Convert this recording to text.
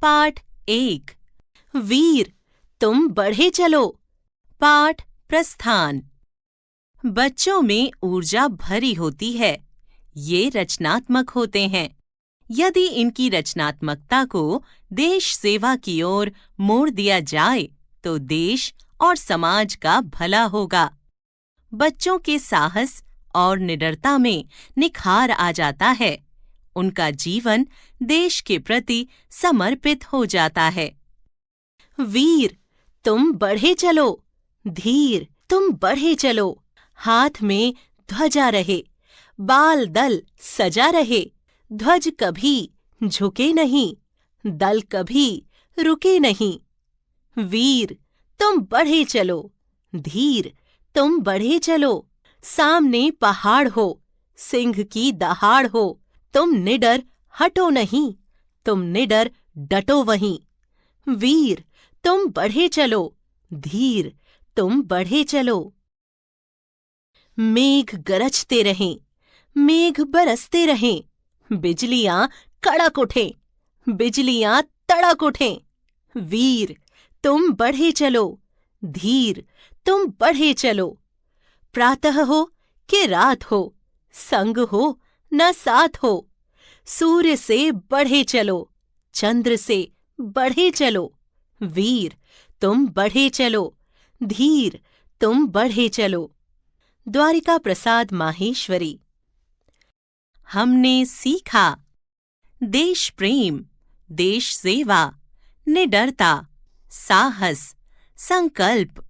पाठ 1 वीर तुम बढ़े चलो। पाठ प्रस्थान। बच्चों में ऊर्जा भरी होती है। ये रचनात्मक होते हैं। यदि इनकी रचनात्मकता को देश सेवा की ओर मोड़ दिया जाए तो देश और समाज का भला होगा। बच्चों के साहस और निडरता में निखार आ जाता है। उनका जीवन देश के प्रति समर्पित हो जाता है। वीर तुम बढ़े चलो। धीर तुम बढ़े चलो। हाथ में ध्वजा रहे, बाल दल सजा रहे। ध्वज कभी झुके नहीं, दल कभी रुके नहीं। वीर तुम बढ़े चलो। धीर तुम बढ़े चलो। सामने पहाड़ हो, सिंह की दहाड़ हो। तुम निडर हटो नहीं, तुम निडर डटो वहीं। वीर तुम बढ़े चलो। धीर तुम बढ़े चलो। मेघ गरजते रहें, मेघ बरसते रहें। बिजलियां कड़क उठें, बिजलियां तड़क उठें। वीर तुम बढ़े चलो। धीर तुम बढ़े चलो। प्रातः हो कि रात हो, संग हो न साथ हो। सूर्य से बढ़े चलो, चंद्र से बढ़े चलो। वीर तुम बढ़े चलो। धीर तुम बढ़े चलो। द्वारिका प्रसाद माहेश्वरी। हमने सीखा देश प्रेम, देश सेवा, निडरता, साहस, संकल्प,